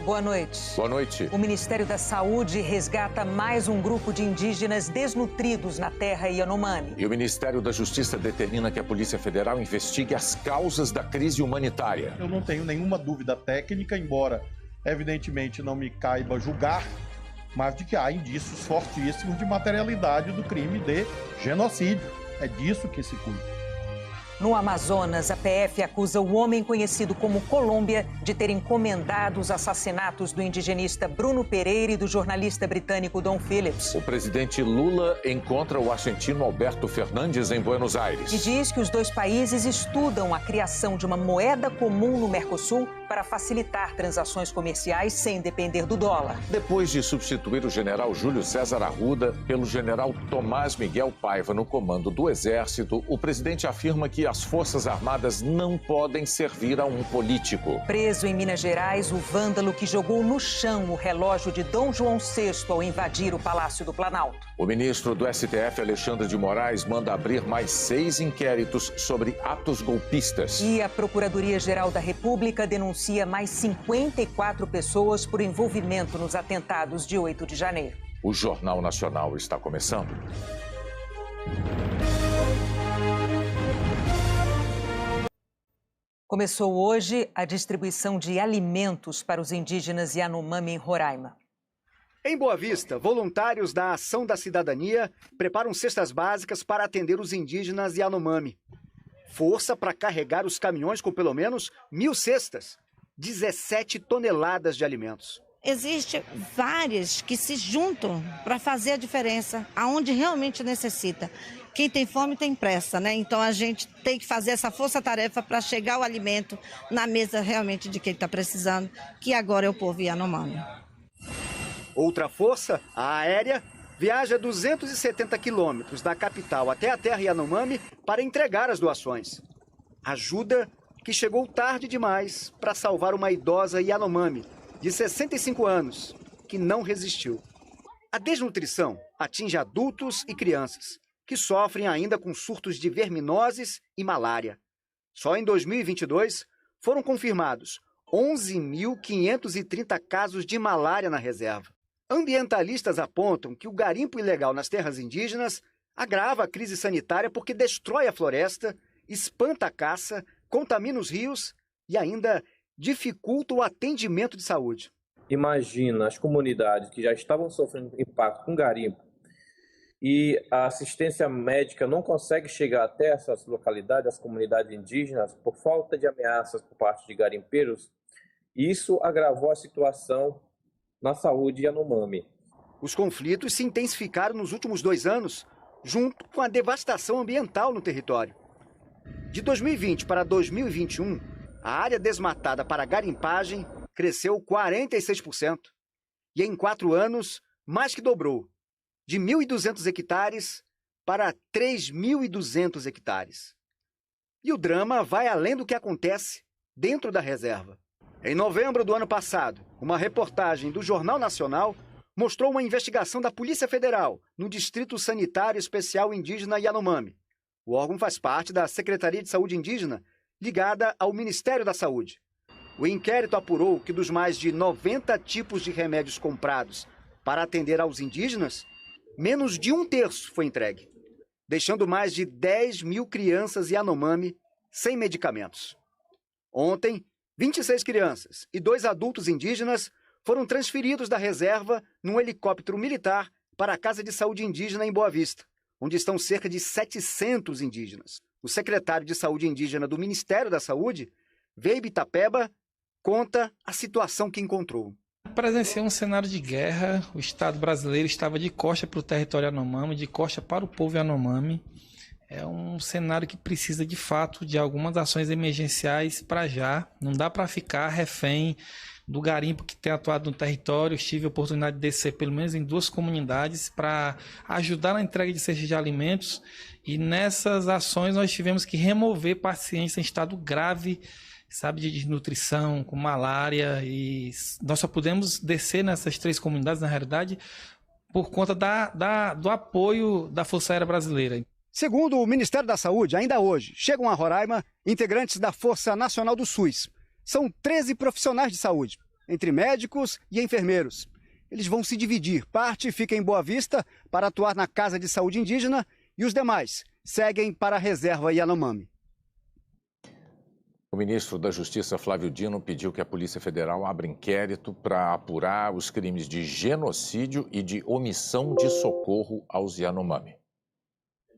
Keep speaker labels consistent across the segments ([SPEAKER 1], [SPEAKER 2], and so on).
[SPEAKER 1] Boa noite.
[SPEAKER 2] Boa noite.
[SPEAKER 1] O Ministério da Saúde resgata mais um grupo de indígenas desnutridos na terra Yanomami.
[SPEAKER 2] E o Ministério da Justiça determina que a Polícia Federal investigue as causas da crise humanitária.
[SPEAKER 3] Eu não tenho nenhuma dúvida técnica, embora evidentemente não me caiba julgar, mas de que há indícios fortíssimos de materialidade do crime de genocídio. É disso que se cuida.
[SPEAKER 1] No Amazonas, a PF acusa o homem conhecido como Colômbia de ter encomendado os assassinatos do indigenista Bruno Pereira e do jornalista britânico Dom Phillips.
[SPEAKER 2] O presidente Lula encontra o argentino Alberto Fernandes em Buenos Aires.
[SPEAKER 1] E diz que os dois países estudam a criação de uma moeda comum no Mercosul para facilitar transações comerciais sem depender do dólar.
[SPEAKER 2] Depois de substituir o general Júlio César Arruda pelo general Tomás Miguel Paiva no comando do Exército, o presidente afirma que as Forças Armadas não podem servir a um político.
[SPEAKER 1] Preso em Minas Gerais, o vândalo que jogou no chão o relógio de Dom João VI ao invadir o Palácio do Planalto.
[SPEAKER 2] O ministro do STF, Alexandre de Moraes, manda abrir mais 6 inquéritos sobre atos golpistas.
[SPEAKER 1] E a Procuradoria-Geral da República denuncia mais 54 pessoas por envolvimento nos atentados de 8 de janeiro.
[SPEAKER 2] O Jornal Nacional está começando.
[SPEAKER 1] Começou hoje a distribuição de alimentos para os indígenas Yanomami em Roraima.
[SPEAKER 4] Em Boa Vista, voluntários da Ação da Cidadania preparam cestas básicas para atender os indígenas Yanomami. Força para carregar os caminhões com pelo menos 1.000 cestas, 17 toneladas de alimentos.
[SPEAKER 5] Existem várias que se juntam para fazer a diferença, aonde realmente necessita. Quem tem fome tem pressa, né? Então a gente tem que fazer essa força-tarefa para chegar o alimento na mesa realmente de quem está precisando, que agora é o povo Yanomami.
[SPEAKER 4] Outra força, a aérea, viaja 270 quilômetros da capital até a terra Yanomami para entregar as doações. Ajuda que chegou tarde demais para salvar uma idosa Yanomami de 65 anos, que não resistiu. A desnutrição atinge adultos e crianças, que sofrem ainda com surtos de verminoses e malária. Só em 2022 foram confirmados 11.530 casos de malária na reserva. Ambientalistas apontam que o garimpo ilegal nas terras indígenas agrava a crise sanitária porque destrói a floresta, espanta a caça, contamina os rios e ainda dificulta o atendimento de saúde.
[SPEAKER 6] Imagina as comunidades que já estavam sofrendo impacto com garimpo e a assistência médica não consegue chegar até essas localidades, as comunidades indígenas, por falta de ameaças por parte de garimpeiros. Isso agravou a situação na saúde Yanomami.
[SPEAKER 4] Os conflitos se intensificaram nos últimos 2 anos, junto com a devastação ambiental no território. De 2020 para 2021, a área desmatada para garimpagem cresceu 46%. E em 4 anos, mais que dobrou, de 1.200 hectares para 3.200 hectares. E o drama vai além do que acontece dentro da reserva. Em novembro do ano passado, uma reportagem do Jornal Nacional mostrou uma investigação da Polícia Federal no Distrito Sanitário Especial Indígena Yanomami. O órgão faz parte da Secretaria de Saúde Indígena, ligada ao Ministério da Saúde. O inquérito apurou que dos mais de 90 tipos de remédios comprados para atender aos indígenas, menos de 1/3 foi entregue, deixando mais de 10.000 crianças Yanomami sem medicamentos. Ontem, 26 crianças e 2 adultos indígenas foram transferidos da reserva num helicóptero militar para a Casa de Saúde Indígena em Boa Vista, onde estão cerca de 700 indígenas. O secretário de Saúde Indígena do Ministério da Saúde, Veibe Tapeba, conta a situação que encontrou.
[SPEAKER 7] Presenciei um cenário de guerra. O Estado brasileiro estava de costa para o território Yanomami, de costa para o povo Yanomami. É um cenário que precisa, de fato, de algumas ações emergenciais para já. Não dá para ficar refém do garimpo que tem atuado no território. Tive a oportunidade de descer pelo menos em 2 comunidades para ajudar na entrega de cestas de alimentos. E nessas ações nós tivemos que remover pacientes em estado grave, sabe, de desnutrição, com malária. E nós só pudemos descer nessas 3 comunidades, na realidade, por conta do apoio da Força Aérea Brasileira.
[SPEAKER 4] Segundo o Ministério da Saúde, ainda hoje, chegam a Roraima integrantes da Força Nacional do SUS. São 13 profissionais de saúde, entre médicos e enfermeiros. Eles vão se dividir. Parte fica em Boa Vista para atuar na Casa de Saúde Indígena e os demais seguem para a reserva Yanomami.
[SPEAKER 2] O ministro da Justiça, Flávio Dino, pediu que a Polícia Federal abra inquérito para apurar os crimes de genocídio e de omissão de socorro aos Yanomami.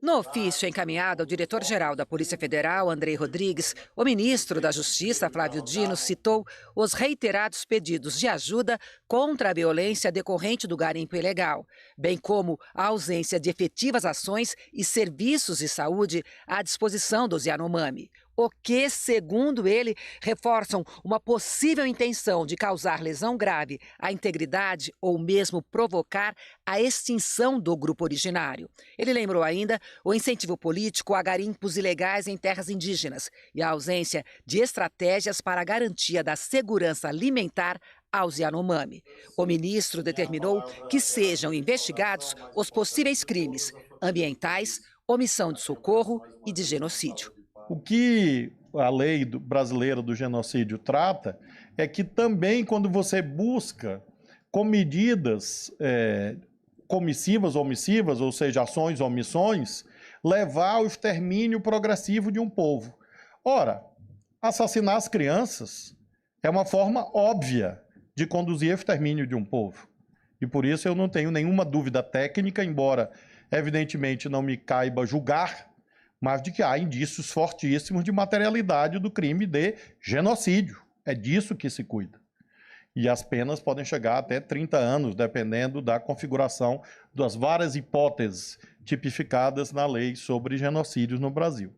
[SPEAKER 8] No ofício encaminhado ao diretor-geral da Polícia Federal, Andrei Rodrigues, o ministro da Justiça, Flávio Dino, citou os reiterados pedidos de ajuda contra a violência decorrente do garimpo ilegal, bem como a ausência de efetivas ações e serviços de saúde à disposição dos Yanomami, o que, segundo ele, reforçam uma possível intenção de causar lesão grave à integridade ou mesmo provocar a extinção do grupo originário. Ele lembrou ainda o incentivo político a garimpos ilegais em terras indígenas e a ausência de estratégias para a garantia da segurança alimentar aos Yanomami. O ministro determinou que sejam investigados os possíveis crimes ambientais, omissão de socorro e de genocídio.
[SPEAKER 3] O que a lei brasileira do genocídio trata é que também quando você busca com medidas comissivas ou omissivas, ou seja, ações ou omissões, levar ao extermínio progressivo de um povo. Ora, assassinar as crianças é uma forma óbvia de conduzir ao extermínio de um povo. E por isso eu não tenho nenhuma dúvida técnica, embora evidentemente não me caiba julgar, mas de que há indícios fortíssimos de materialidade do crime de genocídio. É disso que se cuida. E as penas podem chegar até 30 anos, dependendo da configuração das várias hipóteses tipificadas na lei sobre genocídios no Brasil.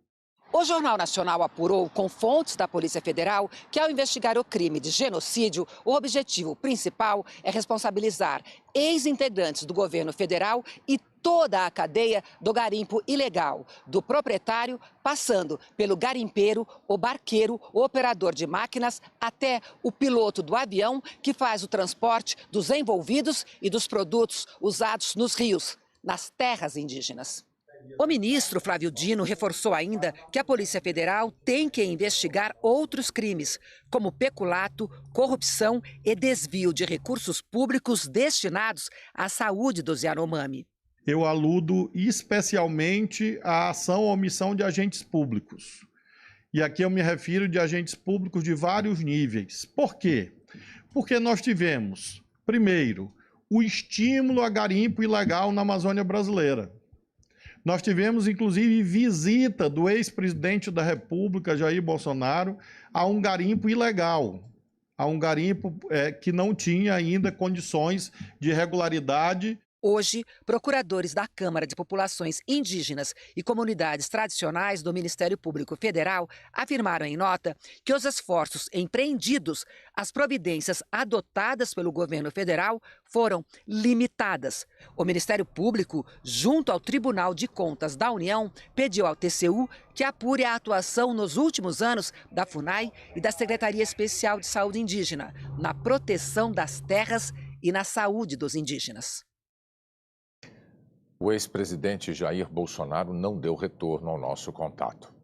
[SPEAKER 8] O Jornal Nacional apurou com fontes da Polícia Federal que, ao investigar o crime de genocídio, o objetivo principal é responsabilizar ex-integrantes do governo federal e toda a cadeia do garimpo ilegal, do proprietário, passando pelo garimpeiro, o barqueiro, o operador de máquinas, até o piloto do avião que faz o transporte dos envolvidos e dos produtos usados nos rios, nas terras indígenas. O ministro Flávio Dino reforçou ainda que a Polícia Federal tem que investigar outros crimes, como peculato, corrupção e desvio de recursos públicos destinados à saúde dos Yanomami.
[SPEAKER 3] Eu aludo especialmente à ação ou omissão de agentes públicos. E aqui eu me refiro de agentes públicos de vários níveis. Por quê? Porque nós tivemos, primeiro, o estímulo a garimpo ilegal na Amazônia brasileira. Nós tivemos, inclusive, visita do ex-presidente da República, Jair Bolsonaro, a um garimpo ilegal, a um garimpo que não tinha ainda condições de regularidade.
[SPEAKER 8] Hoje, procuradores da Câmara de Populações Indígenas e Comunidades Tradicionais do Ministério Público Federal afirmaram em nota que os esforços empreendidos, as providências adotadas pelo governo federal foram limitadas. O Ministério Público, junto ao Tribunal de Contas da União, pediu ao TCU que apure a atuação nos últimos anos da FUNAI e da Secretaria Especial de Saúde Indígena na proteção das terras e na saúde dos indígenas.
[SPEAKER 2] O ex-presidente Jair Bolsonaro não deu retorno ao nosso contato.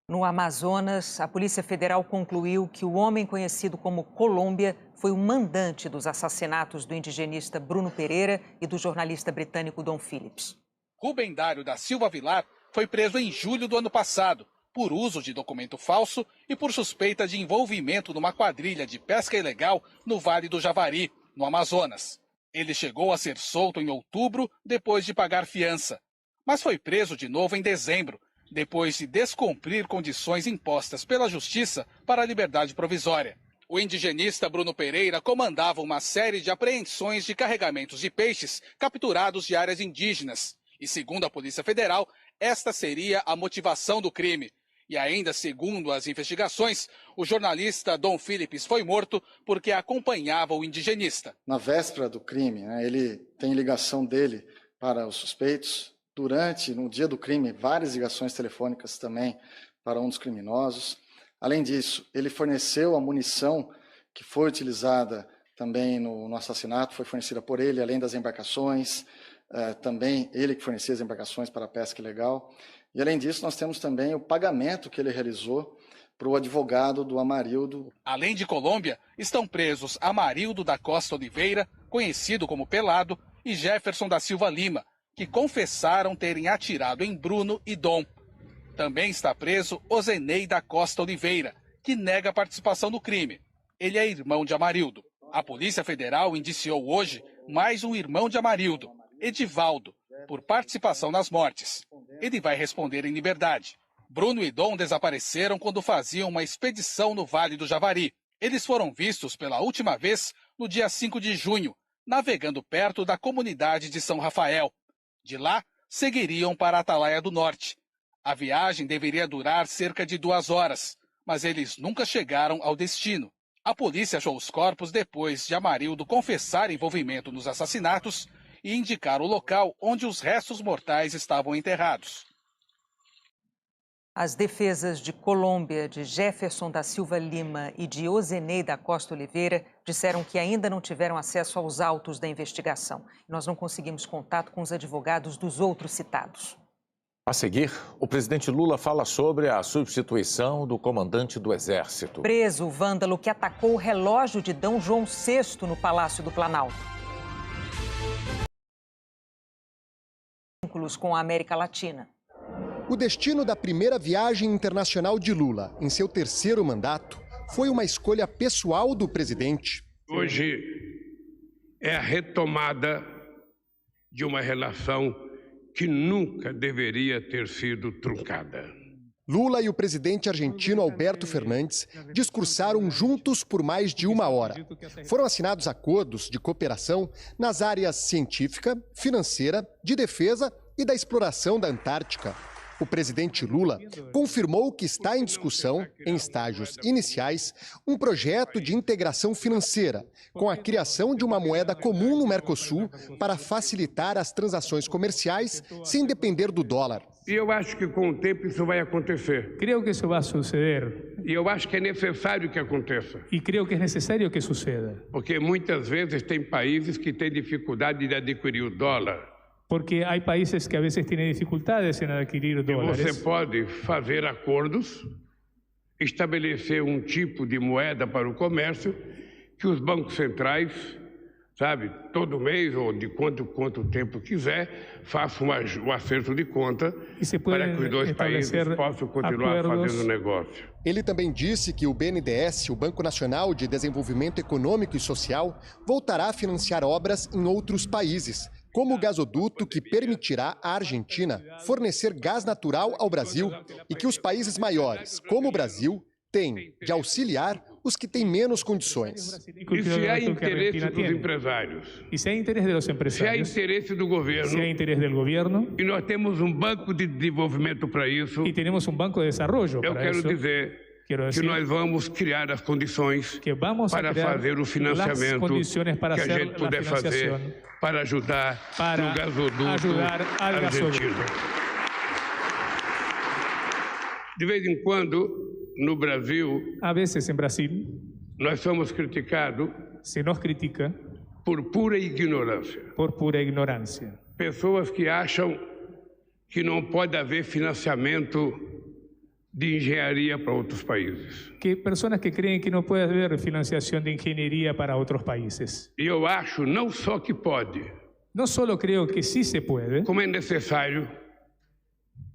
[SPEAKER 1] No Amazonas, a Polícia Federal concluiu que o homem conhecido como Colômbia foi o mandante dos assassinatos do indigenista Bruno Pereira e do jornalista britânico Dom Phillips.
[SPEAKER 9] Rubem Dário da Silva Vilar foi preso em julho do ano passado por uso de documento falso e por suspeita de envolvimento numa quadrilha de pesca ilegal no Vale do Javari, no Amazonas. Ele chegou a ser solto em outubro, depois de pagar fiança, mas foi preso de novo em dezembro, depois de descumprir condições impostas pela Justiça para a liberdade provisória. O indigenista Bruno Pereira comandava uma série de apreensões de carregamentos de peixes capturados de áreas indígenas. E, segundo a Polícia Federal, esta seria a motivação do crime. E ainda, segundo as investigações, o jornalista Dom Phillips foi morto porque acompanhava o indigenista.
[SPEAKER 10] Na véspera do crime, ele tem ligação dele para os suspeitos. No dia do crime, várias ligações telefônicas também para um dos criminosos. Além disso, ele forneceu a munição que foi utilizada também no assassinato, foi fornecida por ele, além das embarcações, também ele que fornecia as embarcações para a pesca ilegal. E além disso, nós temos também o pagamento que ele realizou para o advogado do Amarildo.
[SPEAKER 9] Além de Colômbia, estão presos Amarildo da Costa Oliveira, conhecido como Pelado, e Jefferson da Silva Lima, que confessaram terem atirado em Bruno e Dom. Também está preso Ozenei da Costa Oliveira, que nega a participação no crime. Ele é irmão de Amarildo. A Polícia Federal indiciou hoje mais um irmão de Amarildo, Edivaldo, por participação nas mortes. Ele vai responder em liberdade. Bruno e Dom desapareceram quando faziam uma expedição no Vale do Javari. Eles foram vistos pela última vez no dia 5 de junho, navegando perto da comunidade de São Rafael. De lá, seguiriam para a Atalaia do Norte. A viagem deveria durar cerca de 2 horas, mas eles nunca chegaram ao destino. A polícia achou os corpos depois de Amarildo confessar envolvimento nos assassinatos e indicar o local onde os restos mortais estavam enterrados.
[SPEAKER 1] As defesas de Colômbia, de Jefferson da Silva Lima e de Ozenei da Costa Oliveira disseram que ainda não tiveram acesso aos autos da investigação. Nós não conseguimos contato com os advogados dos outros citados.
[SPEAKER 2] A seguir, o presidente Lula fala sobre a substituição do comandante do Exército.
[SPEAKER 1] Preso o vândalo que atacou o relógio de D. João VI no Palácio do Planalto. Vínculos com a América Latina.
[SPEAKER 11] O destino da primeira viagem internacional de Lula, em seu 3º mandato, foi uma escolha pessoal do presidente.
[SPEAKER 12] Hoje é a retomada de uma relação que nunca deveria ter sido truncada.
[SPEAKER 11] Lula e o presidente argentino Alberto Fernandes discursaram juntos por mais de 1 hora. Foram assinados acordos de cooperação nas áreas científica, financeira, de defesa e da exploração da Antártica. O presidente Lula confirmou que está em discussão, em estágios iniciais, um projeto de integração financeira, com a criação de uma moeda comum no Mercosul para facilitar as transações comerciais sem depender do dólar.
[SPEAKER 12] E eu acho que com o tempo isso vai acontecer.
[SPEAKER 13] Creo que isso vai suceder.
[SPEAKER 12] E eu acho que é necessário que aconteça.
[SPEAKER 13] E creo que é necessário que suceda.
[SPEAKER 12] Porque muitas vezes tem países que têm dificuldade de adquirir o dólar.
[SPEAKER 13] Porque há países que a vezes têm dificuldades em adquirir dólares.
[SPEAKER 12] E você pode fazer acordos, estabelecer um tipo de moeda para o comércio que os bancos centrais, sabe, todo mês ou de quanto tempo quiser, façam um acerto de conta para que os dois países possam continuar fazendo negócio.
[SPEAKER 11] Ele também disse que o BNDES, o Banco Nacional de Desenvolvimento Econômico e Social, voltará a financiar obras em outros países, como o gasoduto que permitirá à Argentina fornecer gás natural ao Brasil e que os países maiores, como o Brasil, têm de auxiliar os que têm menos condições.
[SPEAKER 12] E se há interesse dos empresários?
[SPEAKER 13] E se há interesse dos empresários?
[SPEAKER 12] Se há interesse do governo?
[SPEAKER 13] Se há interesse do governo?
[SPEAKER 12] E nós temos um banco de desenvolvimento para isso?
[SPEAKER 13] E temos um banco de desenvolvimento para isso?
[SPEAKER 12] Eu quero dizer que nós vamos criar as condições para fazer o financiamento que a gente puder fazer para ajudar no gasoduto argentino. De vez em quando, no Brasil,
[SPEAKER 13] a vezes em Brasil,
[SPEAKER 12] nós somos criticados
[SPEAKER 13] se nos critica
[SPEAKER 12] por pura ignorância.
[SPEAKER 13] Por pura ignorância.
[SPEAKER 12] Pessoas que acham que não pode haver financiamento de engenharia para outros países.
[SPEAKER 13] Que pessoas que creem que não pode haver financiação de engenharia para outros países.
[SPEAKER 12] E eu acho não só que pode.
[SPEAKER 13] Não só creio que sim se pode.
[SPEAKER 12] Como é necessário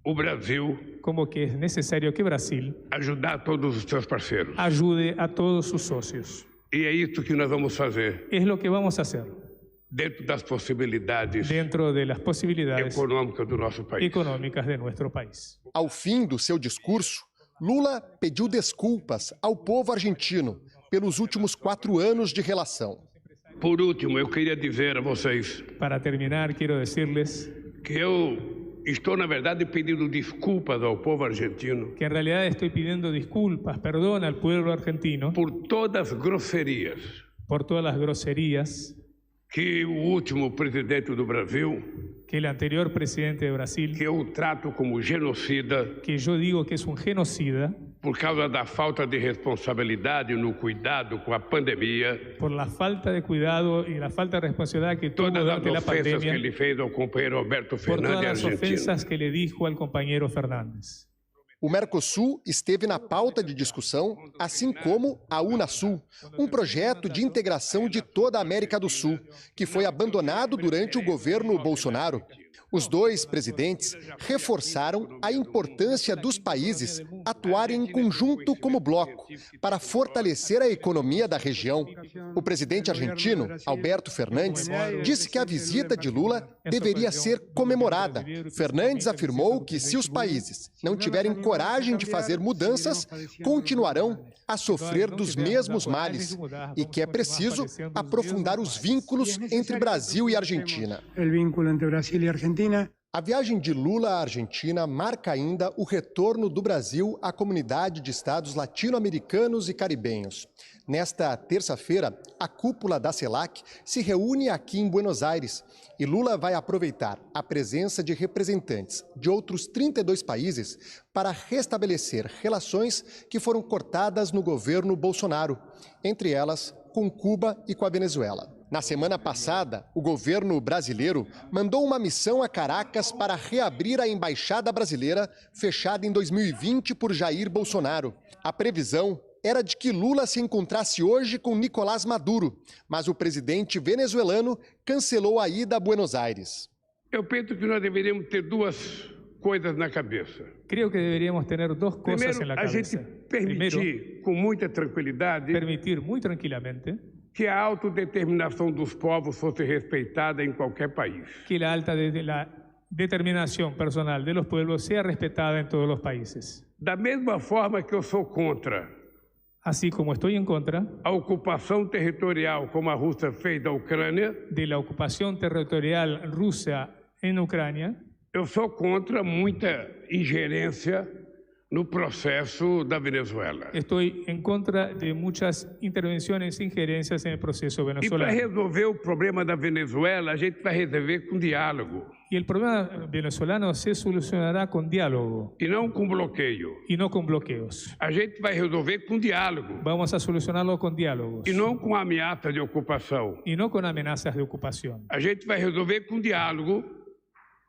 [SPEAKER 12] o Brasil,
[SPEAKER 13] como que é necessário que o Brasil
[SPEAKER 12] ajudar todos os seus parceiros.
[SPEAKER 13] Ajude a todos os sócios.
[SPEAKER 12] E é isso que nós vamos fazer.
[SPEAKER 13] É o que vamos fazer.
[SPEAKER 12] Dentro das possibilidades,
[SPEAKER 11] econômicas
[SPEAKER 12] do nosso país.
[SPEAKER 13] Econômicas de nosso país.
[SPEAKER 11] Ao fim do seu discurso, Lula pediu desculpas ao povo argentino pelos últimos 4 anos de relação.
[SPEAKER 12] Por último, eu queria dizer a vocês.
[SPEAKER 13] Para terminar, quero dizer-lhes
[SPEAKER 12] que eu estou, na verdade, pedindo desculpas ao povo argentino.
[SPEAKER 13] Que, em realidade, estou pedindo desculpas, perdão ao povo argentino.
[SPEAKER 12] Por todas as grosserias.
[SPEAKER 13] Por todas as grosserias.
[SPEAKER 12] Que o último presidente do Brasil.
[SPEAKER 13] Que o anterior presidente do Brasil.
[SPEAKER 12] Que eu trato como genocida.
[SPEAKER 13] Que eu digo que é um genocida.
[SPEAKER 12] Por causa da falta de responsabilidade no cuidado com a pandemia.
[SPEAKER 13] Por la falta de cuidado e a falta de responsabilidade que tuvo durante a pandemia.
[SPEAKER 12] Todas as ofensas que ele fez ao companheiro Alberto Fernandes argentino.
[SPEAKER 13] Por todas as ofensas que ele dijo ao companheiro Fernandes.
[SPEAKER 11] O Mercosul esteve na pauta de discussão, assim como a Unasul, um projeto de integração de toda a América do Sul, que foi abandonado durante o governo Bolsonaro. Os dois presidentes reforçaram a importância dos países atuarem em conjunto como bloco para fortalecer a economia da região. O presidente argentino, Alberto Fernandes, disse que a visita de Lula deveria ser comemorada. Fernandes afirmou que se os países não tiverem coragem de fazer mudanças, continuarão a sofrer dos mesmos males e que é preciso aprofundar os vínculos entre Brasil e Argentina. A viagem de Lula à Argentina marca ainda o retorno do Brasil à comunidade de estados latino-americanos e caribenhos. Nesta terça-feira, a cúpula da CELAC se reúne aqui em Buenos Aires e Lula vai aproveitar a presença de representantes de outros 32 países para restabelecer relações que foram cortadas no governo Bolsonaro, entre elas com Cuba e com a Venezuela. Na semana passada, o governo brasileiro mandou uma missão a Caracas para reabrir a embaixada brasileira fechada em 2020 por Jair Bolsonaro. A previsão era de que Lula se encontrasse hoje com Nicolás Maduro, mas o presidente venezuelano cancelou a ida a Buenos Aires.
[SPEAKER 12] Eu penso que nós deveríamos ter duas coisas na cabeça.
[SPEAKER 13] Creo que deberíamos tener dos cosas en la cabeza.
[SPEAKER 12] A gente permitir com muita tranquilidade,
[SPEAKER 13] permitir muy tranquilamente,
[SPEAKER 12] que a autodeterminação dos povos fosse respeitada em qualquer país.
[SPEAKER 13] Que la determinación personal de los pueblos sea respetada en todos los países.
[SPEAKER 12] Da mesma forma que eu sou contra,
[SPEAKER 13] así como estoy en contra,
[SPEAKER 12] a ocupação territorial como a Rússia fez da Ucrânia,
[SPEAKER 13] de la ocupación territorial rusa en Ucrania,
[SPEAKER 12] eu sou contra muita ingerência no proceso da Venezuela.
[SPEAKER 13] Estoy en contra de muchas intervenciones e injerencias en el proceso venezolano.
[SPEAKER 12] E para resolver o problema da Venezuela, a gente vai resolver com diálogo.
[SPEAKER 13] Y el problema venezolano se solucionará con diálogo.
[SPEAKER 12] E não com bloqueio.
[SPEAKER 13] Y no con bloqueos.
[SPEAKER 12] A gente vai resolver com diálogo.
[SPEAKER 13] Vamos a solucionarlo con diálogos.
[SPEAKER 12] E não com ameaça de ocupação.
[SPEAKER 13] Y no con amenazas de ocupación.
[SPEAKER 12] A gente vai resolver com diálogo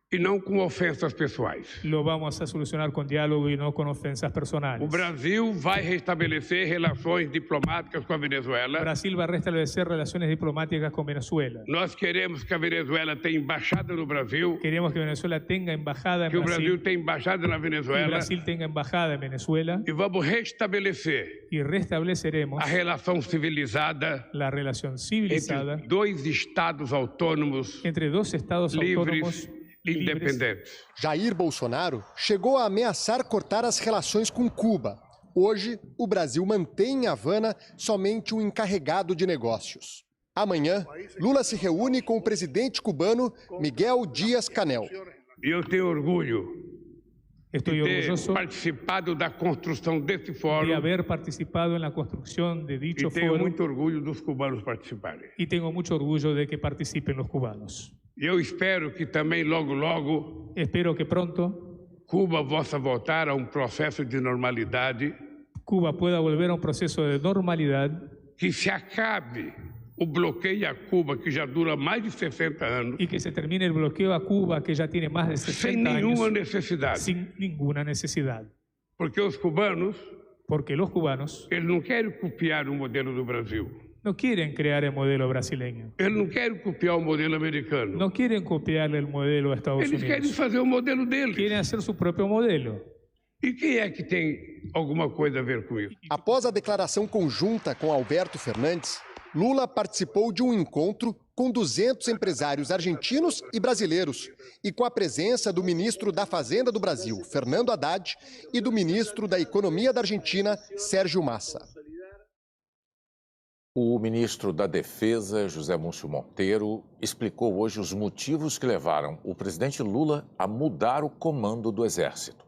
[SPEAKER 12] e não com ofensas pessoais.
[SPEAKER 13] Lo vamos a solucionar con diálogo y no con ofensas personales.
[SPEAKER 12] O Brasil vai restabelecer relações diplomáticas com a Venezuela.
[SPEAKER 13] Brasil va a restablecer relaciones diplomáticas con Venezuela.
[SPEAKER 12] Nós queremos que a Venezuela tenha embaixada no Brasil.
[SPEAKER 13] Queremos que Venezuela tenga embajada en
[SPEAKER 12] Brasil. Que o
[SPEAKER 13] Brasil.
[SPEAKER 12] Brasil tenha embaixada na Venezuela.
[SPEAKER 13] Que Brasil tenga embajada en Venezuela.
[SPEAKER 12] E vamos restabelecer.
[SPEAKER 13] Y restableceremos
[SPEAKER 12] a relação civilizada.
[SPEAKER 13] La relación civilizada.
[SPEAKER 12] Entre dois estados autônomos.
[SPEAKER 13] Entre dos estados autónomos.
[SPEAKER 12] Independentes.
[SPEAKER 11] Jair Bolsonaro chegou a ameaçar cortar as relações com Cuba. Hoje, o Brasil mantém em Havana somente um encarregado de negócios. Amanhã, Lula se reúne com o presidente cubano Miguel Díaz-Canel.
[SPEAKER 12] Eu tenho orgulho
[SPEAKER 13] Estoy orgulloso
[SPEAKER 12] participado da construção desse fórum.
[SPEAKER 13] De haber participado en la construcción de dicho foro.
[SPEAKER 12] E tenho muito orgulho dos cubanos participarem.
[SPEAKER 13] Y tengo mucho orgullo de que participen los cubanos.
[SPEAKER 12] Eu espero que também logo,
[SPEAKER 13] espero que pronto,
[SPEAKER 12] Cuba possa voltar a um processo de normalidade.
[SPEAKER 13] Cuba pueda volver a un proceso de normalidad.
[SPEAKER 12] Que se acabe o bloqueio a Cuba, que já dura mais de 60 anos.
[SPEAKER 13] Y que se termine el bloqueo a Cuba, que ya tiene más de 60 años.
[SPEAKER 12] Sem nenhuma necessidade.
[SPEAKER 13] Sin ninguna necesidad.
[SPEAKER 12] Porque los cubanos,
[SPEAKER 13] eles
[SPEAKER 12] não querem copiar o modelo do Brasil.
[SPEAKER 13] No quieren crear el modelo brasileño.
[SPEAKER 12] Eles não querem copiar o modelo americano.
[SPEAKER 13] No quieren copiar el modelo de Estados Unidos.
[SPEAKER 12] Eles querem fazer o modelo deles.
[SPEAKER 13] Quieren hacer su propio modelo.
[SPEAKER 12] E quem é que tem alguma coisa a ver com isso?
[SPEAKER 11] Após a declaração conjunta com Alberto Fernandes, Lula participou de um encontro com 200 empresários argentinos e brasileiros e com a presença do ministro da Fazenda do Brasil, Fernando Haddad, e do ministro da Economia da Argentina, Sérgio Massa.
[SPEAKER 2] O ministro da Defesa, José Múcio Monteiro, explicou hoje os motivos que levaram o presidente Lula a mudar o comando do Exército.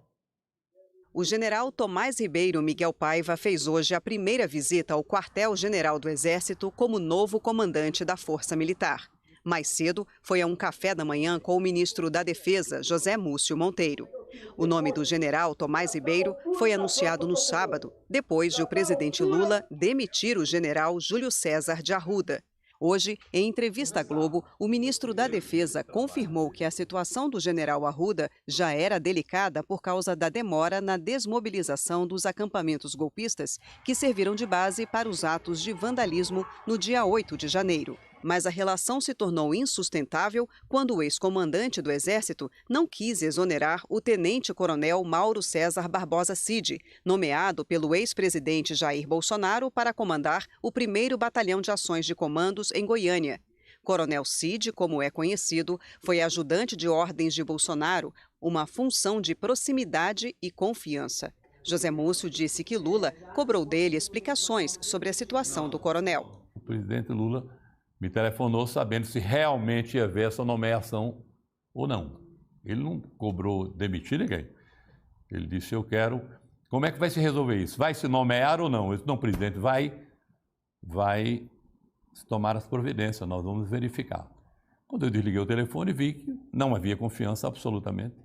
[SPEAKER 14] O general Tomás Ribeiro Miguel Paiva fez hoje a primeira visita ao quartel-general do Exército como novo comandante da Força Militar. Mais cedo, foi a um café da manhã com o ministro da Defesa, José Múcio Monteiro. O nome do general Tomás Ribeiro foi anunciado no sábado, depois de o presidente Lula demitir o general Júlio César de Arruda. Hoje, em entrevista à Globo, o ministro da Defesa confirmou que a situação do general Arruda já era delicada por causa da demora na desmobilização dos acampamentos golpistas que serviram de base para os atos de vandalismo no dia 8 de janeiro. Mas a relação se tornou insustentável quando o ex-comandante do Exército não quis exonerar o tenente-coronel Mauro César Barbosa Cid, nomeado pelo ex-presidente Jair Bolsonaro para comandar o 1º Batalhão de Ações de Comandos em Goiânia. Coronel Cid, como é conhecido, foi ajudante de ordens de Bolsonaro, uma função de proximidade e confiança. José Múcio disse que Lula cobrou dele explicações sobre a situação do coronel.
[SPEAKER 15] O presidente Lula me telefonou sabendo se realmente ia haver essa nomeação ou não. Ele não cobrou demitir ninguém. Ele disse, eu quero... Como é que vai se resolver isso? Vai se nomear ou não? Eu disse, não, presidente, vai tomar as providências, nós vamos verificar. Quando eu desliguei o telefone, vi que não havia confiança absolutamente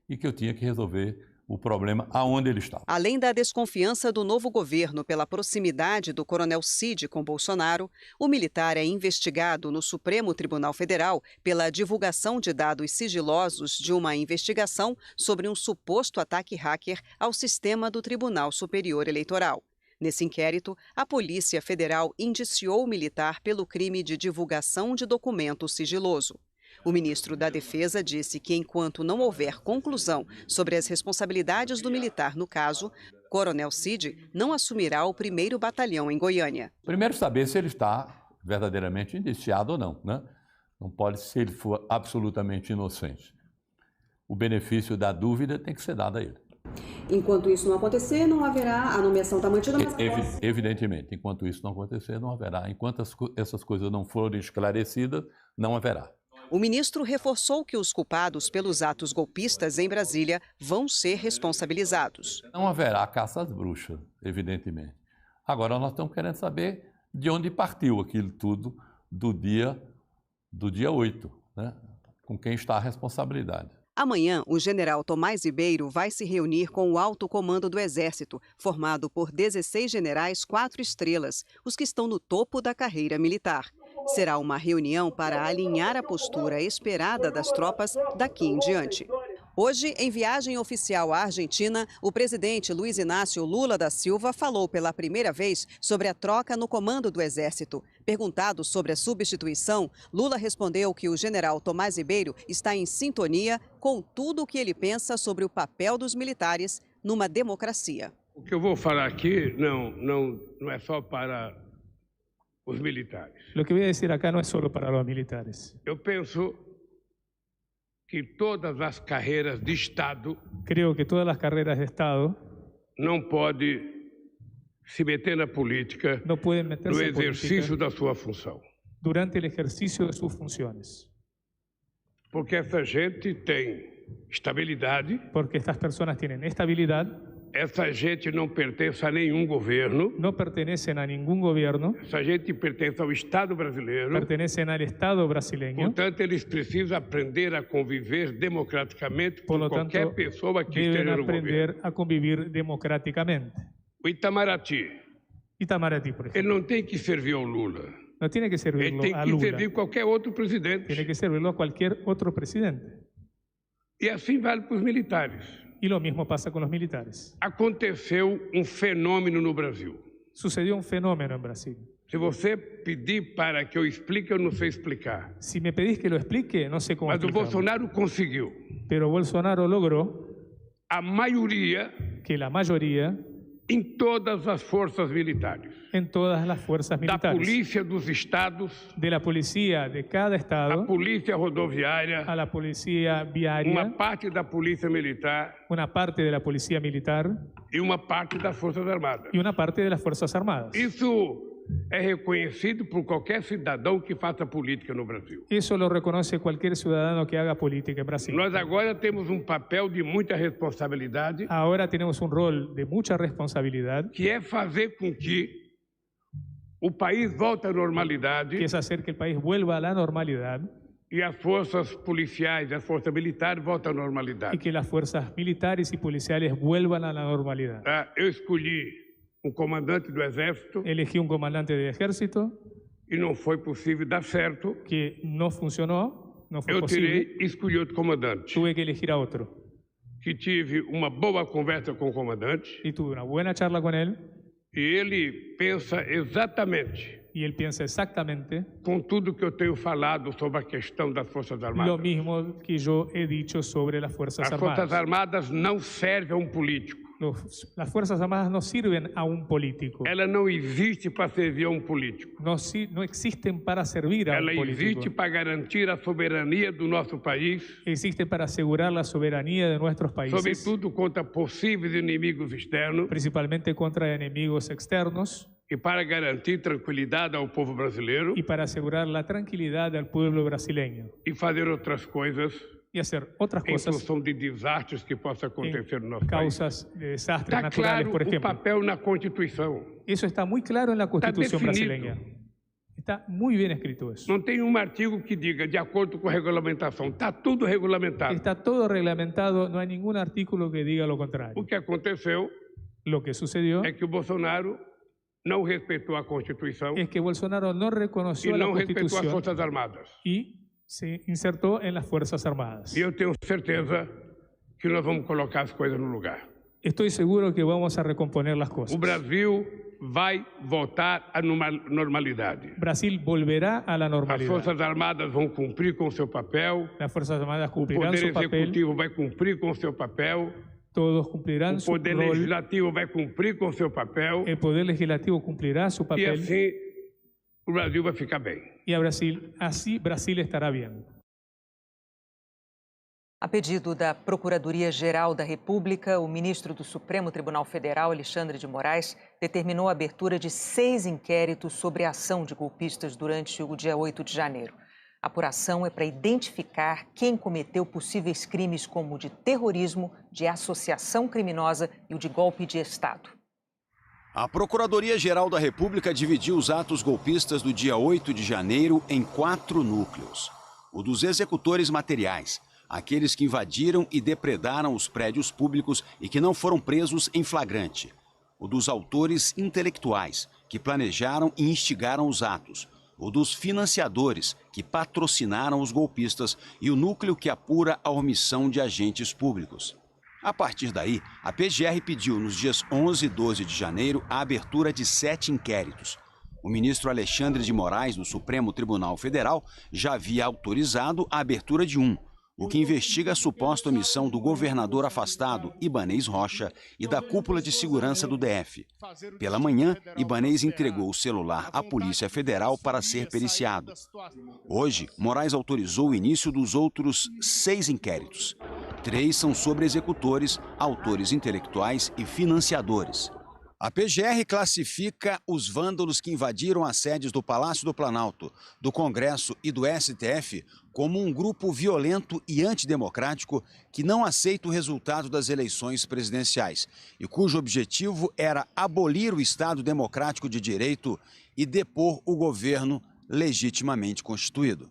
[SPEAKER 15] e que eu tinha que resolver o problema aonde ele estava.
[SPEAKER 14] Além da desconfiança do novo governo pela proximidade do coronel Cid com Bolsonaro, o militar é investigado no Supremo Tribunal Federal pela divulgação de dados sigilosos de uma investigação sobre um suposto ataque hacker ao sistema do Tribunal Superior Eleitoral. Nesse inquérito, a Polícia Federal indiciou o militar pelo crime de divulgação de documento sigiloso. O ministro da Defesa disse que, enquanto não houver conclusão sobre as responsabilidades do militar no caso, Coronel Cid não assumirá o 1º Batalhão em Goiânia.
[SPEAKER 15] Primeiro, saber se ele está verdadeiramente indiciado ou não, né? Não pode ser ele for absolutamente inocente. O benefício da dúvida tem que ser dado a ele.
[SPEAKER 14] Enquanto isso não acontecer, não haverá, a nomeação está mantida, mas
[SPEAKER 15] Evidentemente, enquanto isso não acontecer, não haverá. Enquanto essas coisas não forem esclarecidas, não haverá.
[SPEAKER 14] O ministro reforçou que os culpados pelos atos golpistas em Brasília vão ser responsabilizados.
[SPEAKER 15] Não haverá caça às bruxas, evidentemente. Agora nós estamos querendo saber de onde partiu aquilo tudo do dia 8, né? Com quem está a responsabilidade.
[SPEAKER 14] Amanhã, o general Tomás Ribeiro vai se reunir com o alto comando do Exército, formado por 16 generais 4 estrelas, os que estão no topo da carreira militar. Será uma reunião para alinhar a postura esperada das tropas daqui em diante. Hoje, em viagem oficial à Argentina, o presidente Luiz Inácio Lula da Silva falou pela primeira vez sobre a troca no comando do Exército. Perguntado sobre a substituição, Lula respondeu que o general Tomás Ribeiro está em sintonia com tudo o que ele pensa sobre o papel dos militares numa democracia.
[SPEAKER 12] O que eu vou falar aqui não é só para os militares.
[SPEAKER 13] Lo que voy a decir acá no es solo para los militares.
[SPEAKER 12] Eu penso que todas as carreiras de Estado...
[SPEAKER 13] Creo que todas las carreras de Estado...
[SPEAKER 12] não pode se meter na política
[SPEAKER 13] no pueden meterse
[SPEAKER 12] no exercício da sua função.
[SPEAKER 13] Durante el ejercicio de sus funciones.
[SPEAKER 12] Porque essa gente tem estabilidade.
[SPEAKER 13] Porque estas personas tienen estabilidad.
[SPEAKER 12] Essa gente não pertence a nenhum governo.
[SPEAKER 13] No pertenecen a ningún gobierno.
[SPEAKER 12] Essa gente pertence ao Estado brasileiro.
[SPEAKER 13] Pertenecen al Estado brasileño.
[SPEAKER 12] Portanto, eles precisam aprender a conviver democraticamente com qualquer pessoa que esteja no governo.
[SPEAKER 13] Deben aprender a convivir democraticamente.
[SPEAKER 12] O Itamaraty,
[SPEAKER 13] por ejemplo.
[SPEAKER 12] Ele não tem que servir ao Lula.
[SPEAKER 13] No tiene que servirlo a Lula.
[SPEAKER 12] Ele tem que servir qualquer outro presidente.
[SPEAKER 13] Tiene que servirlo a cualquier otro presidente.
[SPEAKER 12] E assim vale para os militares.
[SPEAKER 13] Y lo mismo pasa con los militares.
[SPEAKER 12] Aconteceu um fenômeno no Brasil.
[SPEAKER 13] Sucedió un fenómeno en Brasil.
[SPEAKER 12] Se você pedir para que eu explique, eu não sei explicar.
[SPEAKER 13] Si me pedís que lo explique, no sé cómo
[SPEAKER 12] Mas o Bolsonaro conseguiu.
[SPEAKER 13] Pero Bolsonaro logró
[SPEAKER 12] a maioria,
[SPEAKER 13] que la mayoría,
[SPEAKER 12] em todas as forças militares.
[SPEAKER 13] En todas las fuerzas militares.
[SPEAKER 12] Da polícia dos estados.
[SPEAKER 13] De la policía de cada estado.
[SPEAKER 12] A polícia rodoviária.
[SPEAKER 13] A la policía viária.
[SPEAKER 12] Uma parte da polícia militar.
[SPEAKER 13] Una parte de la policía militar.
[SPEAKER 12] E uma parte das forças armadas.
[SPEAKER 13] Y una parte de las fuerzas armadas.
[SPEAKER 12] Isso é reconhecido por qualquer cidadão que faça política no Brasil.
[SPEAKER 13] Eso lo reconoce cualquier ciudadano que haga política en Brasil.
[SPEAKER 12] Nós agora temos um papel de muita responsabilidade.
[SPEAKER 13] Ahora tenemos un rol de mucha responsabilidad.
[SPEAKER 12] Que é fazer com que o país volte à normalidade.
[SPEAKER 13] Que es hacer que el país vuelva a la normalidad.
[SPEAKER 12] E as forças policiais, as forças militares voltem à normalidade.
[SPEAKER 13] Y que las fuerzas militares y policiales vuelvan a la normalidad.
[SPEAKER 12] Eu escolhi um comandante do Exército.
[SPEAKER 13] Elegí un comandante de ejército.
[SPEAKER 12] e não foi possível dar certo,
[SPEAKER 13] que no funcionó, no fue
[SPEAKER 12] eu
[SPEAKER 13] posible,
[SPEAKER 12] tirei e escolhi outro comandante.
[SPEAKER 13] tuve que elegir a otro.
[SPEAKER 12] Que tive uma boa conversa com o comandante.
[SPEAKER 13] Y tuve una buena charla con él.
[SPEAKER 12] E ele pensa exatamente.
[SPEAKER 13] Y él piensa exactamente
[SPEAKER 12] com tudo que eu tenho falado sobre a questão das Forças Armadas.
[SPEAKER 13] lo mismo que yo he dicho sobre las Fuerzas
[SPEAKER 12] As
[SPEAKER 13] Armadas.
[SPEAKER 12] Forças Armadas não servem a um político.
[SPEAKER 13] Las Fuerzas Armadas no sirven a un político.
[SPEAKER 12] Ela não existe para servir a um político.
[SPEAKER 13] No existen para servir a
[SPEAKER 12] Ela
[SPEAKER 13] un político.
[SPEAKER 12] existe para garantir a soberania do nosso país.
[SPEAKER 13] Existe para asegurar la soberanía de nuestros países.
[SPEAKER 12] Sobretudo contra possíveis inimigos externos.
[SPEAKER 13] Principalmente contra enemigos externos.
[SPEAKER 12] E para garantir tranquilidade ao povo brasileiro.
[SPEAKER 13] Y para asegurar la tranquilidad al pueblo brasileño.
[SPEAKER 12] E fazer outras coisas.
[SPEAKER 13] Y hacer otras cosas
[SPEAKER 12] em função de desastres que possam acontecer no nosso
[SPEAKER 13] causas
[SPEAKER 12] país.
[SPEAKER 13] De desastres
[SPEAKER 12] Está
[SPEAKER 13] naturales,
[SPEAKER 12] claro
[SPEAKER 13] por ejemplo.
[SPEAKER 12] o papel na Constituição.
[SPEAKER 13] Eso está muy claro en la Constitución
[SPEAKER 12] Está
[SPEAKER 13] brasileña. Está muy bien escrito eso.
[SPEAKER 12] Não tem artigo que diga de acordo com a regulamentação. Está tudo regulamentado.
[SPEAKER 13] Está todo reglamentado, no hay ningún artículo que diga lo contrario.
[SPEAKER 12] O que aconteceu
[SPEAKER 13] Lo que sucedió
[SPEAKER 12] é que o Bolsonaro não respeitou a Constituição
[SPEAKER 13] es que Bolsonaro no reconoció
[SPEAKER 12] e
[SPEAKER 13] la
[SPEAKER 12] não respeitou as
[SPEAKER 13] Constitución
[SPEAKER 12] Forças Armadas.
[SPEAKER 13] y se insertó en las Fuerzas Armadas.
[SPEAKER 12] E eu tenho certeza que nós vamos colocar as coisas no lugar.
[SPEAKER 13] Estoy seguro que vamos a recomponer las cosas.
[SPEAKER 12] O Brasil vai voltar à normalidade.
[SPEAKER 13] Brasil volverá a la
[SPEAKER 12] As
[SPEAKER 13] normalidad.
[SPEAKER 12] Forças Armadas vão cumprir com seu papel.
[SPEAKER 13] Las Fuerzas Armadas
[SPEAKER 12] O
[SPEAKER 13] cumplirán
[SPEAKER 12] Poder
[SPEAKER 13] su papel.
[SPEAKER 12] Executivo vai cumprir com seu papel.
[SPEAKER 13] Todos cumplirán
[SPEAKER 12] O
[SPEAKER 13] su
[SPEAKER 12] Poder
[SPEAKER 13] rol.
[SPEAKER 12] Legislativo vai cumprir com seu papel.
[SPEAKER 13] El Poder Legislativo cumplirá su
[SPEAKER 12] E
[SPEAKER 13] papel.
[SPEAKER 12] assim o Brasil vai ficar bem.
[SPEAKER 13] Y a Brasil, así Brasil estará bien.
[SPEAKER 1] A pedido da Procuradoria-Geral da República, o ministro do Supremo Tribunal Federal, Alexandre de Moraes, determinou a abertura de 6 inquéritos sobre a ação de golpistas durante o dia 8 de janeiro. A apuração é para identificar quem cometeu possíveis crimes como o de terrorismo, de associação criminosa e o de golpe de Estado.
[SPEAKER 16] A Procuradoria-Geral da República dividiu os atos golpistas do dia 8 de janeiro em 4 núcleos. O dos executores materiais, aqueles que invadiram e depredaram os prédios públicos e que não foram presos em flagrante. O dos autores intelectuais, que planejaram e instigaram os atos. O dos financiadores, que patrocinaram os golpistas, e o núcleo que apura a omissão de agentes públicos. A partir daí, a PGR pediu nos dias 11 e 12 de janeiro a abertura de 7 inquéritos. O ministro Alexandre de Moraes, do Supremo Tribunal Federal, já havia autorizado a abertura de um, o que investiga a suposta omissão do governador afastado, Ibanez Rocha, e da cúpula de segurança do DF. Pela manhã, Ibanez entregou o celular à Polícia Federal para ser periciado. Hoje, Moraes autorizou o início dos outros 6 inquéritos. 3 são sobre executores, autores intelectuais e financiadores. A PGR classifica os vândalos que invadiram as sedes do Palácio do Planalto, do Congresso e do STF como um grupo violento e antidemocrático que não aceita o resultado das eleições presidenciais e cujo objetivo era abolir o Estado democrático de direito e depor o governo legitimamente constituído.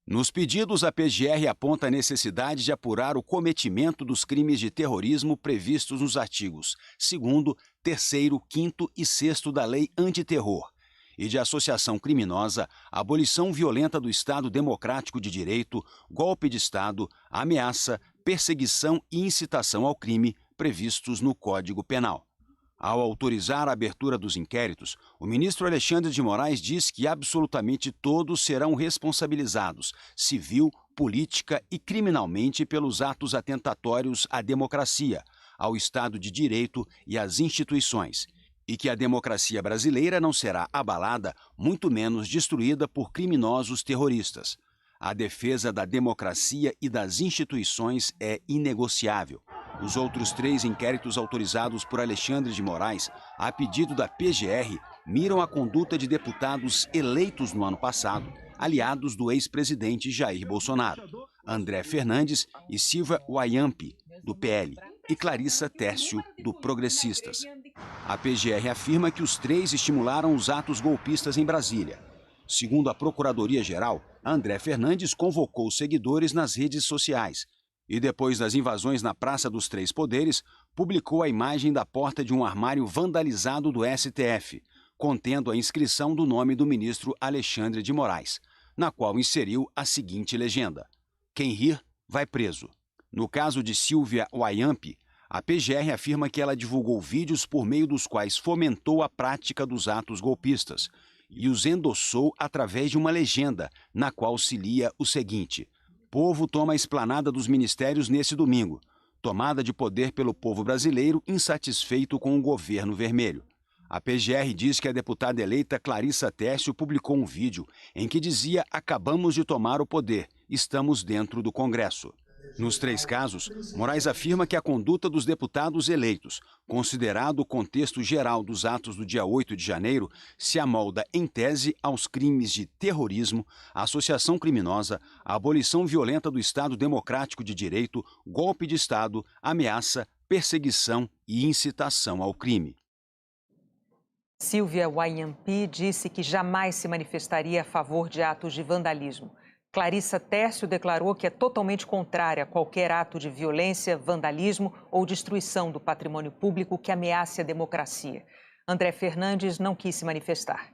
[SPEAKER 16] Nos pedidos, a PGR aponta a necessidade de apurar o cometimento dos crimes de terrorismo previstos nos artigos 2º, 3º, 5º e 6º da Lei Antiterror, e de associação criminosa, abolição violenta do Estado democrático de direito, golpe de Estado, ameaça, perseguição e incitação ao crime previstos no Código Penal. Ao autorizar a abertura dos inquéritos, o ministro Alexandre de Moraes diz que absolutamente todos serão responsabilizados, civil, política e criminalmente pelos atos atentatórios à democracia, ao Estado de Direito e às instituições, e que a democracia brasileira não será abalada, muito menos destruída por criminosos terroristas. A defesa da democracia e das instituições é inegociável. Os outros 3 inquéritos autorizados por Alexandre de Moraes, a pedido da PGR, miram a conduta de deputados eleitos no ano passado, aliados do ex-presidente Jair Bolsonaro, André Fernandes e Silva Wayampi, do PL, e Clarissa Tércio, do Progressistas. A PGR afirma que os 3 estimularam os atos golpistas em Brasília. Segundo a Procuradoria-Geral, André Fernandes convocou os seguidores nas redes sociais e, depois das invasões na Praça dos Três Poderes, publicou a imagem da porta de um armário vandalizado do STF, contendo a inscrição do nome do ministro Alexandre de Moraes, na qual inseriu a seguinte legenda: quem rir vai preso. No caso de Silvia Wayamp, a PGR afirma que ela divulgou vídeos por meio dos quais fomentou a prática dos atos golpistas e os endossou através de uma legenda, na qual se lia o seguinte: povo toma a esplanada dos ministérios nesse domingo. Tomada de poder pelo povo brasileiro insatisfeito com o governo vermelho. A PGR diz que a deputada eleita Clarissa Tércio publicou um vídeo em que dizia: acabamos de tomar o poder, estamos dentro do Congresso. Nos 3 casos, Moraes afirma que a conduta dos deputados eleitos, considerado o contexto geral dos atos do dia 8 de janeiro, se amolda em tese aos crimes de terrorismo, associação criminosa, abolição violenta do Estado Democrático de Direito, golpe de Estado, ameaça, perseguição e incitação ao crime.
[SPEAKER 1] Silvia Wayamp disse que jamais se manifestaria a favor de atos de vandalismo. Clarissa Tércio declarou que é totalmente contrária a qualquer ato de violência, vandalismo ou destruição do patrimônio público que ameace a democracia. André Fernandes não quis se manifestar.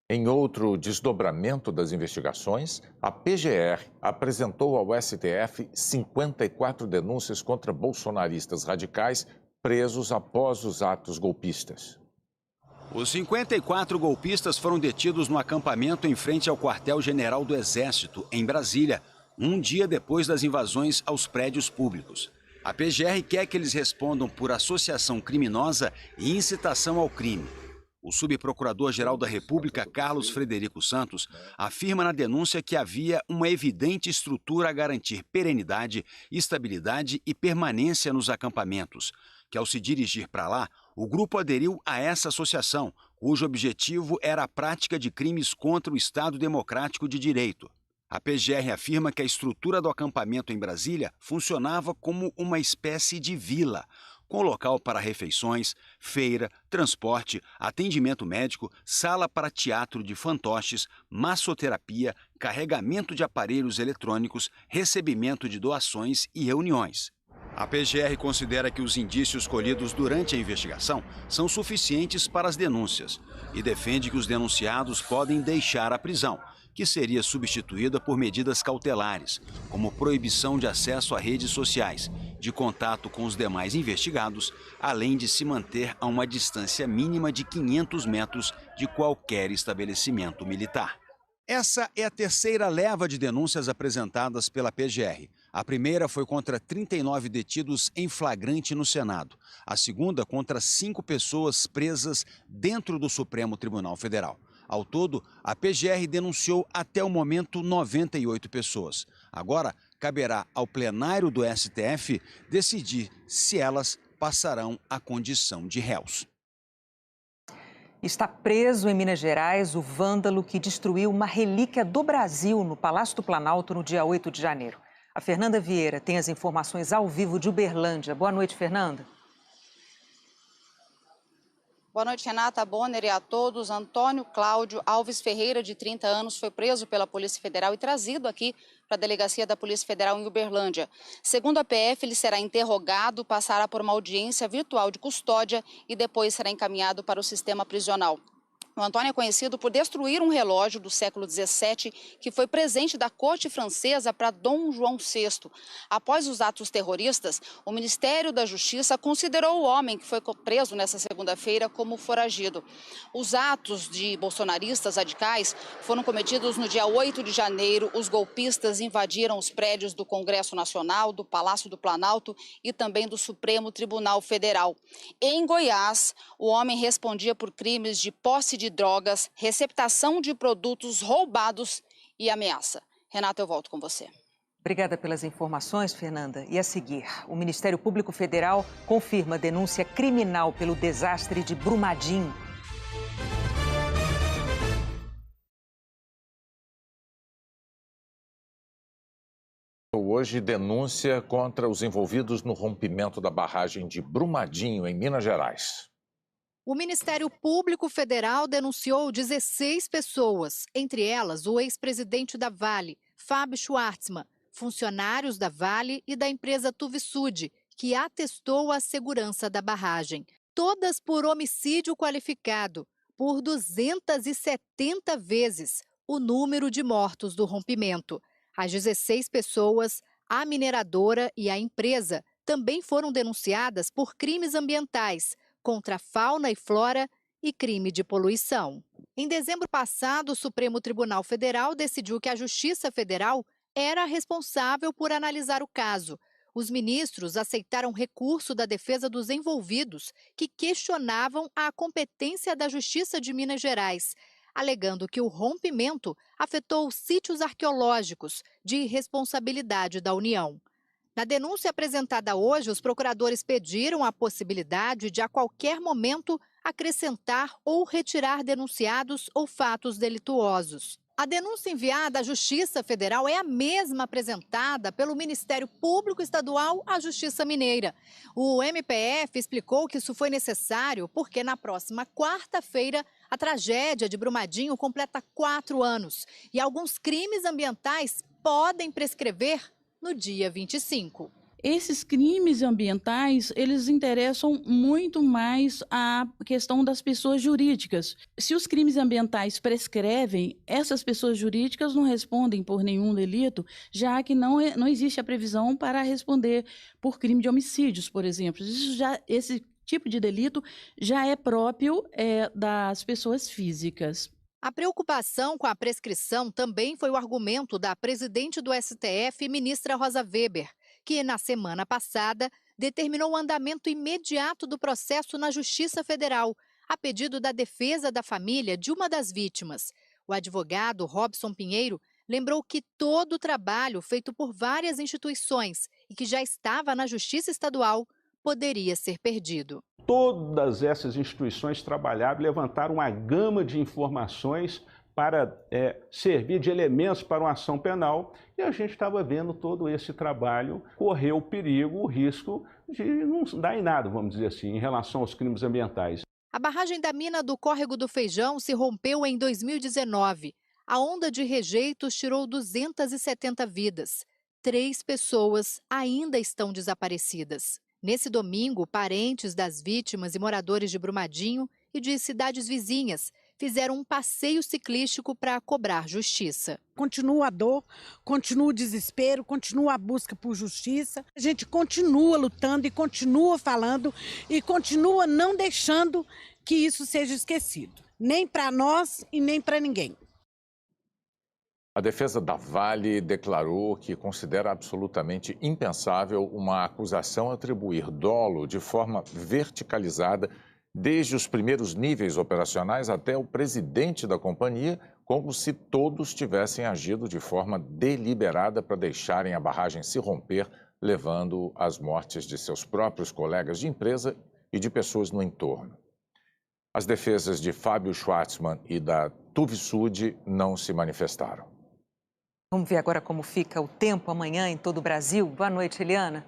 [SPEAKER 2] Em outro desdobramento das investigações, a PGR apresentou ao STF 54 denúncias contra bolsonaristas radicais presos após os atos golpistas.
[SPEAKER 16] Os 54 golpistas foram detidos no acampamento em frente ao quartel-general do Exército, em Brasília, um dia depois das invasões aos prédios públicos. A PGR quer que eles respondam por associação criminosa e incitação ao crime. O subprocurador-geral da República, Carlos Frederico Santos, afirma na denúncia que havia uma evidente estrutura a garantir perenidade, estabilidade e permanência nos acampamentos, que ao se dirigir para lá, o grupo aderiu a essa associação, cujo objetivo era a prática de crimes contra o Estado Democrático de Direito. A PGR afirma que a estrutura do acampamento em Brasília funcionava como uma espécie de vila, com local para refeições, feira, transporte, atendimento médico, sala para teatro de fantoches, massoterapia, carregamento de aparelhos eletrônicos, recebimento de doações e reuniões. A PGR considera que os indícios colhidos durante a investigação são suficientes para as denúncias e defende que os denunciados podem deixar a prisão, que seria substituída por medidas cautelares, como proibição de acesso a redes sociais, de contato com os demais investigados, além de se manter a uma distância mínima de 500 metros de qualquer estabelecimento militar. Essa é a terceira leva de denúncias apresentadas pela PGR. A primeira foi contra 39 detidos em flagrante no Senado. A segunda contra 5 pessoas presas dentro do Supremo Tribunal Federal. Ao todo, a PGR denunciou até o momento 98 pessoas. Agora, caberá ao plenário do STF decidir se elas passarão a condição de réus.
[SPEAKER 1] Está preso em Minas Gerais o vândalo que destruiu uma relíquia do Brasil no Palácio do Planalto no dia 8 de janeiro. A Fernanda Vieira tem as informações ao vivo de Uberlândia. Boa noite, Fernanda.
[SPEAKER 17] Boa noite, Renata, Bonner e a todos. Antônio Cláudio Alves Ferreira, de 30 anos, foi preso pela Polícia Federal e trazido aqui para a delegacia da Polícia Federal em Uberlândia. Segundo a PF, ele será interrogado, passará por uma audiência virtual de custódia e depois será encaminhado para o sistema prisional. O Antônio é conhecido por destruir um relógio do século XVII que foi presente da corte francesa para Dom João VI. Após os atos terroristas, o Ministério da Justiça considerou o homem que foi preso nesta segunda-feira como foragido. Os atos de bolsonaristas radicais foram cometidos no dia 8 de janeiro. Os golpistas invadiram os prédios do Congresso Nacional, do Palácio do Planalto e também do Supremo Tribunal Federal. Em Goiás, o homem respondia por crimes de posse de drogas, receptação de produtos roubados e ameaça. Renata, eu volto com você.
[SPEAKER 1] Obrigada pelas informações, Fernanda. E a seguir, o Ministério Público Federal confirma denúncia criminal pelo desastre de Brumadinho.
[SPEAKER 2] Hoje, denúncia contra os envolvidos no rompimento da barragem de Brumadinho, em Minas Gerais.
[SPEAKER 18] O Ministério Público Federal denunciou 16 pessoas, entre elas o ex-presidente da Vale, Fábio Schwartzman, funcionários da Vale e da empresa Tuvisud, que atestou a segurança da barragem. Todas por homicídio qualificado, por 270 vezes o número de mortos do rompimento. As 16 pessoas, a mineradora e a empresa também foram denunciadas por crimes ambientais contra a fauna e flora e crime de poluição. Em dezembro passado, o Supremo Tribunal Federal decidiu que a Justiça Federal era responsável por analisar o caso. Os ministros aceitaram recurso da defesa dos envolvidos, que questionavam a competência da Justiça de Minas Gerais, alegando que o rompimento afetou sítios arqueológicos de responsabilidade da União. Na denúncia apresentada hoje, os procuradores pediram a possibilidade de, a qualquer momento, acrescentar ou retirar denunciados ou fatos delituosos. A denúncia enviada à Justiça Federal é a mesma apresentada pelo Ministério Público Estadual à Justiça Mineira. O MPF explicou que isso foi necessário porque na próxima quarta-feira a tragédia de Brumadinho completa 4 anos e alguns crimes ambientais podem prescrever no dia 25.
[SPEAKER 19] Esses crimes ambientais, eles interessam muito mais a questão das pessoas jurídicas. Se os crimes ambientais prescrevem, essas pessoas jurídicas não respondem por nenhum delito, já que não existe a previsão para responder por crime de homicídios, por exemplo. Esse tipo de delito já é próprio das pessoas físicas.
[SPEAKER 18] A preocupação com a prescrição também foi o argumento da presidente do STF, ministra Rosa Weber, que, na semana passada, determinou o andamento imediato do processo na Justiça Federal, a pedido da defesa da família de uma das vítimas. O advogado Robson Pinheiro lembrou que todo o trabalho feito por várias instituições e que já estava na Justiça Estadual poderia ser perdido.
[SPEAKER 20] Todas essas instituições trabalharam e levantaram uma gama de informações para servir de elementos para uma ação penal, e a gente estava vendo todo esse trabalho correr o perigo, o risco de não dar em nada, vamos dizer assim, em relação aos crimes ambientais.
[SPEAKER 18] A barragem da mina do Córrego do Feijão se rompeu em 2019. A onda de rejeitos tirou 270 vidas. 3 pessoas ainda estão desaparecidas. Nesse domingo, parentes das vítimas e moradores de Brumadinho e de cidades vizinhas fizeram um passeio ciclístico para cobrar justiça.
[SPEAKER 21] Continua a dor, continua o desespero, continua a busca por justiça. A gente continua lutando e continua falando e continua não deixando que isso seja esquecido. Nem para nós e nem para ninguém.
[SPEAKER 2] A defesa da Vale declarou que considera absolutamente impensável uma acusação atribuir dolo de forma verticalizada desde os primeiros níveis operacionais até o presidente da companhia, como se todos tivessem agido de forma deliberada para deixarem a barragem se romper, levando às mortes de seus próprios colegas de empresa e de pessoas no entorno. As defesas de Fábio Schwartzman e da Tuvisud não se manifestaram.
[SPEAKER 1] Vamos ver agora como fica o tempo amanhã em todo o Brasil. Boa noite, Eliana.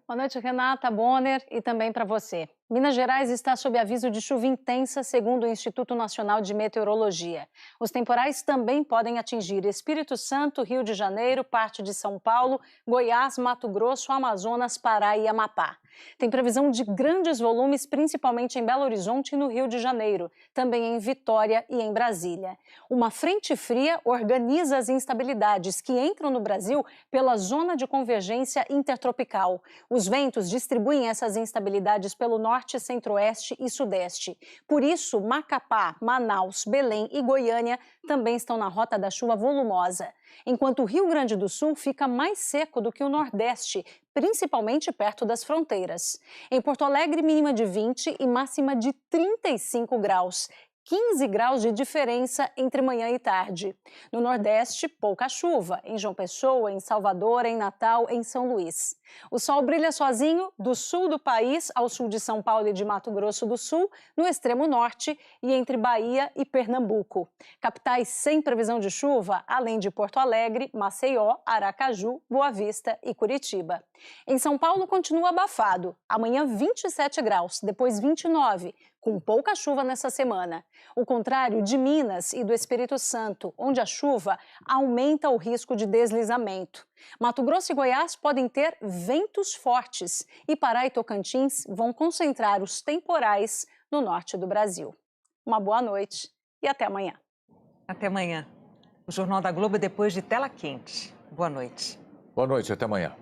[SPEAKER 22] Boa noite, Renata, Bonner, e também para você. Minas Gerais está sob aviso de chuva intensa, segundo o Instituto Nacional de Meteorologia. Os temporais também podem atingir Espírito Santo, Rio de Janeiro, parte de São Paulo, Goiás, Mato Grosso, Amazonas, Pará e Amapá. Tem previsão de grandes volumes, principalmente em Belo Horizonte e no Rio de Janeiro, também em Vitória e em Brasília. Uma frente fria organiza as instabilidades que entram no Brasil pela zona de convergência intertropical. Os ventos distribuem essas instabilidades pelo norte, centro-oeste e sudeste. Por isso, Macapá, Manaus, Belém e Goiânia também estão na rota da chuva volumosa. Enquanto o Rio Grande do Sul fica mais seco do que o Nordeste, principalmente perto das fronteiras. Em Porto Alegre, mínima de 20 e máxima de 35 graus. 15 graus de diferença entre manhã e tarde. No Nordeste, pouca chuva. Em João Pessoa, em Salvador, em Natal, em São Luís. O sol brilha sozinho do sul do país ao sul de São Paulo e de Mato Grosso do Sul, no extremo norte e entre Bahia e Pernambuco. Capitais sem previsão de chuva, além de Porto Alegre, Maceió, Aracaju, Boa Vista e Curitiba. Em São Paulo, continua abafado. Amanhã, 27 graus, depois 29, com pouca chuva nessa semana. O contrário de Minas e do Espírito Santo, onde a chuva aumenta o risco de deslizamento. Mato Grosso e Goiás podem ter ventos fortes e Pará e Tocantins vão concentrar os temporais no norte do Brasil. uma boa noite e até amanhã.
[SPEAKER 1] Até amanhã. O Jornal da Globo é depois de Tela Quente. Boa noite.
[SPEAKER 2] Boa noite, até amanhã.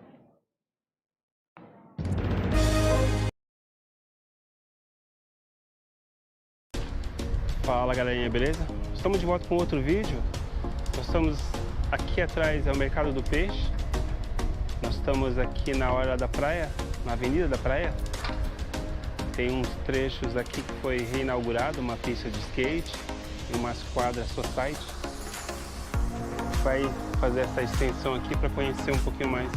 [SPEAKER 5] Fala galerinha, beleza? Estamos de volta com outro vídeo. Nós estamos aqui atrás, é o Mercado do Peixe. Nós estamos aqui na hora da praia, na Avenida da Praia. Tem uns trechos aqui que foi reinaugurado, uma pista de skate e umas quadras society. Vai fazer essa extensão aqui para conhecer um pouquinho mais.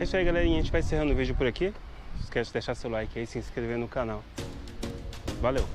[SPEAKER 5] É isso aí, galerinha. A gente vai encerrando o vídeo por aqui. Não esquece de deixar seu like aí e se inscrever no canal. Valeu!